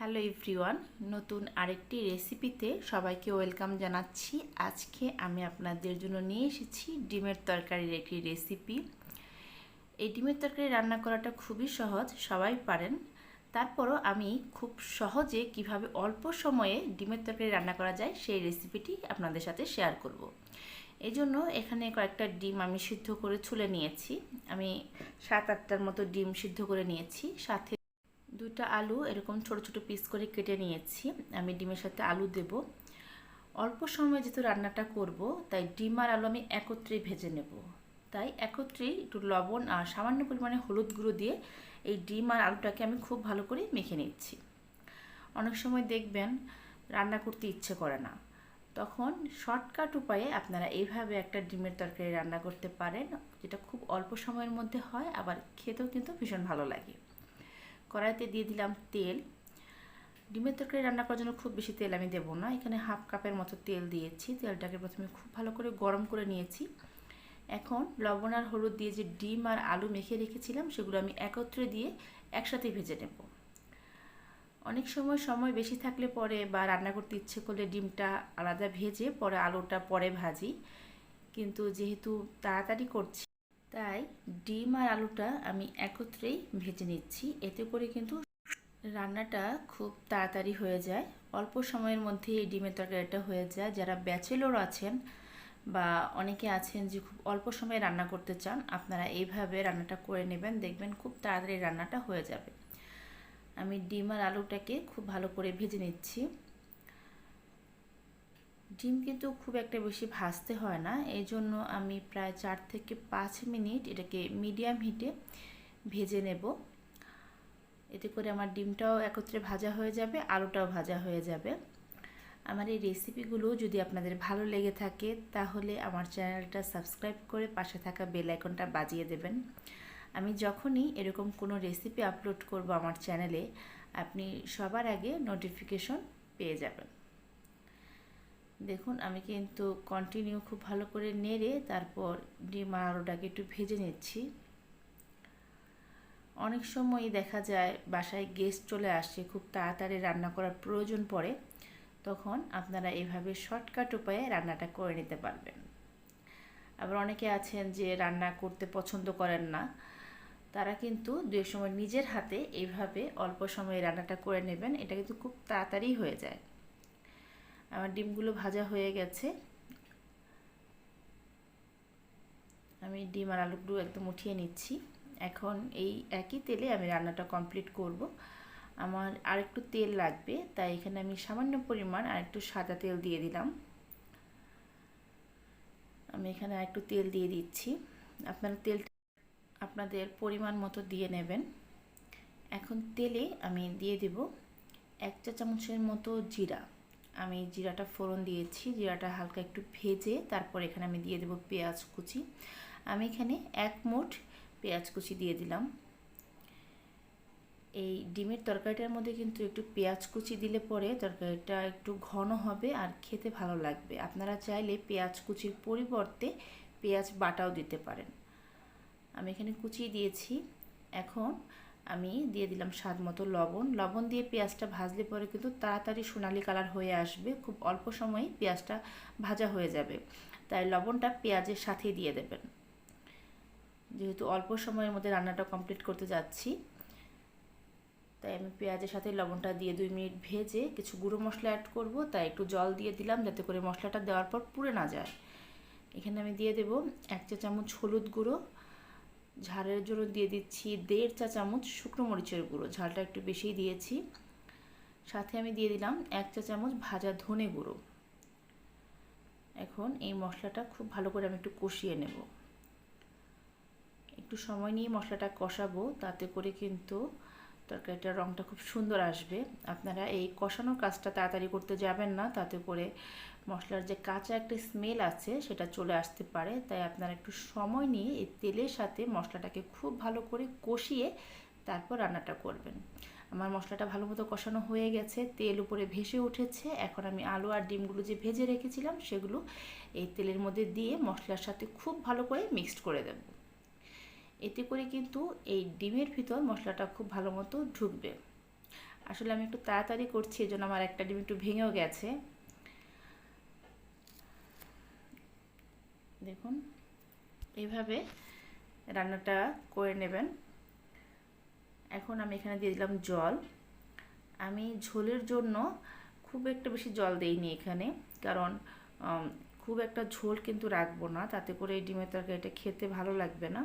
Hello everyone, নতুন আরেকটি রেসিপিতে সবাইকে ওয়েলকাম জানাচ্ছি। আজকে আমি আপনাদের জন্য নিয়ে এসেছি ডিমের তরকারির একটি রেসিপি। এই ডিমের তরকারি রান্না করাটা খুবই সহজ, সবাই পারেন। তারপরও আমি খুব সহজে কিভাবে অল্প সময়ে ডিমের তরকারি রান্না করা যায় সেই রেসিপিটি আপনাদের সাথে শেয়ার করব। এই জন্য এখানে কয়েকটা ডিম আমি সিদ্ধ করে ছুলে নিয়েছি। আমি 7-8টার মতো ডিম সিদ্ধ করে নিয়েছি। সাথে দুটো আলু এরকম ছোট ছোট পিস করে কেটে নিয়েছি। আমি ডিমের সাথে আলু দেব। অল্প সময়ে যেহেতু রান্নাটা করব, তাই ডিম আর আলু আমি একত্রেই ভেজে নেব। তাই একত্রেই একটু লবণ আর সামান্য পরিমাণে হলুদ গুঁড়ো দিয়ে এই ডিম আর আলুটাকে আমি খুব ভালো করে মেখে নিচ্ছি। অনেক সময় দেখবেন রান্না করতে ইচ্ছে করে না, তখন শর্টকাট উপায়ে আপনারা এইভাবে একটা ডিমের তরকারি রান্না করতে পারেন, যেটা খুব অল্প সময়ের মধ্যে হয়, আবার খেতেও কিন্তু ভীষণ ভালো লাগে। কড়াইতে দিয়ে দিলাম তেল। ডিমের তরকারি রান্না করার জন্য খুব বেশি তেল আমি দেবো না, এখানে হাফ কাপের মতো তেল দিয়েছি। তেলটাকে প্রথমে খুব ভালো করে গরম করে নিয়েছি। এখন লবণ আর হলুদ দিয়ে যে ডিম আর আলু মেখে রেখেছিলাম, সেগুলো আমি একত্রে দিয়ে একসাথে ভেজে নেব। অনেক সময় বেশি থাকলে পরে বা রান্না করতে ইচ্ছে করলে ডিমটা আলাদা ভেজে পরে আলুটা পরে ভাজি, কিন্তু যেহেতু তাড়াতাড়ি করছি তাই ডিম আর আলুটা আমি একত্রেই ভেজে নিচ্ছি। এতে করে কিন্তু রান্নাটা খুব তাড়াতাড়ি হয়ে যায়, অল্প সময়ের মধ্যে এই ডিমের তরকারিটা হয়ে যায়। যারা ব্যাচেলর আছেন বা অনেকে আছেন যে খুব অল্প সময়ে রান্না করতে চান, আপনারা এইভাবে রান্নাটা করে নেবেন, দেখবেন খুব তাড়াতাড়ি রান্নাটা হয়ে যাবে। আমি ডিম আর আলুটাকে খুব ভালো করে ভেজে নিচ্ছি। ডিম কিন্তু খুব একটা বেশি ভাজতে হয় না, এই জন্য আমি প্রায় 4 থেকে 5 মিনিট এটাকে মিডিয়াম হিটে ভেজে নেব। এতে করে আমার ডিমটাও একত্রে ভাজা হয়ে যাবে, আলুটাও ভাজা হয়ে যাবে। আমার এই রেসিপিগুলো যদি আপনাদের ভালো লেগে থাকে, তাহলে আমার চ্যানেলটা সাবস্ক্রাইব করে পাশে থাকা বেল আইকনটা বাজিয়ে দেবেন। আমি যখনই এরকম কোনো রেসিপি আপলোড করব আমার চ্যানেলে, আপনি সবার আগে নোটিফিকেশন পেয়ে যাবেন। দেখুন আমি কিন্তু কন্টিনিউ খুব ভালো করে নেড়ে তারপর ডিম আর আলুটাকে একটু ভেজে নিচ্ছি। অনেক সময়ই দেখা যায় বাসায় গেস্ট চলে আসে, খুব তাড়াতাড়ি রান্না করার প্রয়োজন পড়ে, তখন আপনারা এভাবে শর্টকাট উপায়ে রান্নাটা করে নিতে পারবেন। আবার অনেকে আছেন যে রান্না করতে পছন্দ করেন না, তারা কিন্তু দুই সময় নিজের হাতে এইভাবে অল্প সময়ে রান্নাটা করে নেবেন, এটা কিন্তু খুব তাড়াতাড়ি হয়ে যায়। আমার ডিমগুলো ভাজা হয়ে গেছে। আমি ডিম আর আলুগুলো একদম উঠিয়ে নিচ্ছি। এখন এই একই তেলে আমি রান্নাটা কমপ্লিট করব। আমার আরেকটু তেল লাগবে, তাই এখানে আমি সামান্য পরিমাণ আরেকটু সাদা তেল দিয়ে দিলাম। আমি এখানে আরেকটু তেল দিয়ে দিচ্ছি। আপনারা তেলটা আপনাদের পরিমাণ মতো দিয়ে নেবেন। এখন তেলে আমি দিয়ে দেব 1 চা চামচের মতো জিরা। আমি জিরাটা ফোড়ন দিয়েছি, জিরাটা হালকা একটু ভেজে তারপর এখানে আমি দিয়ে দেব পেঁয়াজ কুচি। আমি এখানে 1 মুঠ পেঁয়াজ কুচি দিয়ে দিলাম। এই ডিমের তরকারিটার মধ্যে কিন্তু একটু পেঁয়াজ কুচি দিলে পরে তরকারিটা একটু ঘন হবে আর খেতে ভালো লাগবে। আপনারা চাইলে পেঁয়াজ কুচির পরিবর্তে পেঁয়াজ বাটাও দিতে পারেন। আমি এখানে কুচি দিয়েছি। এখন আমি দিয়ে দিলাম স্বাদ মতো লবণ। লবণ দিয়ে পেঁয়াজটা ভাজলে পরে কিন্তু তাড়াতাড়ি সোনালি কালার হয়ে আসবে, খুব অল্প সময়ে পেঁয়াজটা ভাজা হয়ে যাবে, তাই লবণটা পেঁয়াজের সাথেই দিয়ে দেবেন। যেহেতু অল্প সময়ের মধ্যে রান্নাটা কমপ্লিট করতে যাচ্ছি, তাই আমি পেঁয়াজের সাথে লবণটা দিয়ে 2 মিনিট ভেজে কিছু গুঁড়ো মশলা অ্যাড করব, তাই একটু জল দিয়ে দিলাম যাতে করে মশলাটা দেওয়ার পর পুড়ে না যায়। এখানে আমি দিয়ে দেব 1 চা চামচ হলুদ গুঁড়ো, ঝালের জন্য দিয়ে দিচ্ছি 1.5 চা চামচ শুকনো মরিচের গুঁড়ো, ঝালটা একটু বেশিই দিয়েছি। সাথে আমি দিয়ে দিলাম 1 চা চামচ ভাজা ধনে গুঁড়ো। এখন এই মশলাটা খুব ভালো করে আমি একটু কষিয়ে নেব। একটু সময় নিয়ে মশলাটা কষাবো, তাতে করে কিন্তু তরকারিটার রঙটা খুব সুন্দর আসবে। আপনারা এই কষানোর কাজটা তাড়াতাড়ি করতে যাবেন না, তাতে করে মশলার যে কাঁচা একটা স্মেল আছে সেটা চলে আসতে পারে। তাই আপনারা একটু সময় নিয়ে এই তেলের সাথে মশলাটাকে খুব ভালো করে কষিয়ে তারপর রান্নাটা করবেন। আমার মশলাটা ভালো মতো কষানো হয়ে গেছে, তেল উপরে ভেসে উঠেছে। এখন আমি আলু আর ডিমগুলো যে ভেজে রেখেছিলাম সেগুলো এই তেলের মধ্যে দিয়ে মশলার সাথে খুব ভালো করে মিক্সড করে দেব। এতে করে কিন্তু এই ডিমের ভিতর মশলাটা খুব ভালো মতো ঢুকবে। আসলে আমি একটু তাড়াতাড়ি করছি, এই জন্য আমার একটা ডিম একটু ভেঙেও গেছে। দেখুন, এইভাবে রান্নাটা করে নেবেন। এখন আমি এখানে দিয়ে দিলাম জল। আমি ঝোলের জন্য খুব একটা বেশি জল দেইনি এখানে, কারণ খুব একটা ঝোল কিন্তু রাখবো না, তাতে করে এই ডিমের তরকারিটা খেতে ভালো লাগবে না।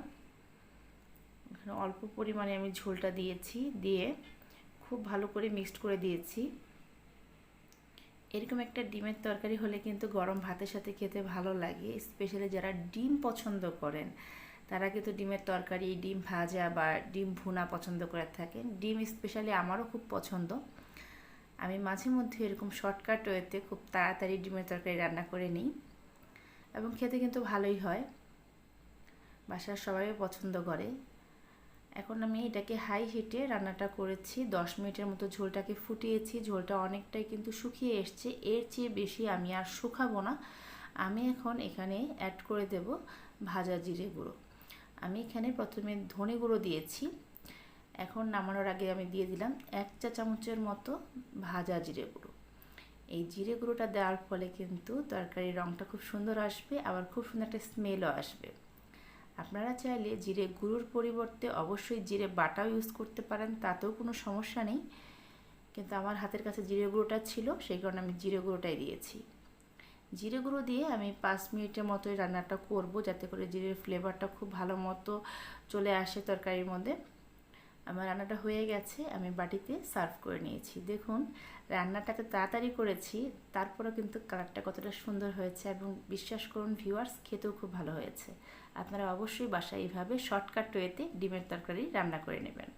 এখানে অল্প পরিমাণে আমি ঝোলটা দিয়েছি, দিয়ে খুব ভালো করে মিক্সড করে দিয়েছি। এরকম একটা ডিমের তরকারি হলে কিন্তু গরম ভাতের সাথে খেতে ভালো লাগে, স্পেশালি যারা ডিম পছন্দ করেন তারা কিন্তু ডিমের তরকারি, ডিম ভাজা বা ডিম ভুনা পছন্দ করে থাকেন। ডিম স্পেশালি আমারও খুব পছন্দ। আমি মাঝে মধ্যে এরকম শর্টকাট ওয়েতে খুব তাড়াতাড়ি ডিমের তরকারি রান্না করে নিই এবং খেতে কিন্তু ভালোই হয়, বাসার সবাই পছন্দ করে। এখন আমি এটাকে হাই হিটে রান্নাটা করেছি, 10 মিনিটের মতো ঝোলটাকে ফুটিয়েছি। ঝোলটা অনেকটাই কিন্তু শুকিয়ে এসছে, এর চেয়ে বেশি আমি আর শুকাবো না। আমি এখন এখানে অ্যাড করে দেব ভাজা জিরে গুঁড়ো। আমি এখানে প্রথমে ধনে গুঁড়ো দিয়েছি, এখন নামানোর আগে আমি দিয়ে দিলাম 1 চা চামচের মতো ভাজা জিরে গুঁড়ো। এই জিরে গুঁড়োটা দেওয়ার ফলে কিন্তু তরকারির রঙটা খুব সুন্দর আসবে, আবার খুব সুন্দর একটা স্মেলও আসবে। আপনারা চাইলে জিরে গুঁড়োর পরিবর্তে অবশ্যই জিরে বাটাও ইউজ করতে পারেন, তাতেও কোনো সমস্যা নেই, কিন্তু আমার হাতের কাছে জিরে গুঁড়োটা ছিল, সেই কারণে আমি জিরে গুঁড়োটাই দিয়েছি। জিরে গুঁড়ো দিয়ে আমি 5 মিনিটের মতোই রান্নাটা করব, যাতে করে জিরের ফ্লেভারটা খুব ভালো মতো চলে আসে তরকারির মধ্যে। আমার রান্নাটা হয়ে গেছে, আমি বাটিতে সার্ভ করে নিয়েছি। দেখুন, রান্নাটাকে তাড়াতাড়ি করেছি, তারপরেও কিন্তু কালারটা কতটা সুন্দর হয়েছে, এবং বিশ্বাস করুন ভিউয়ার্স, খেতেও খুব ভালো হয়েছে। আপনারা অবশ্যই বাসায় এইভাবে শর্টকাট ওয়েতে ডিমের তরকারি রান্না করে নেবেন।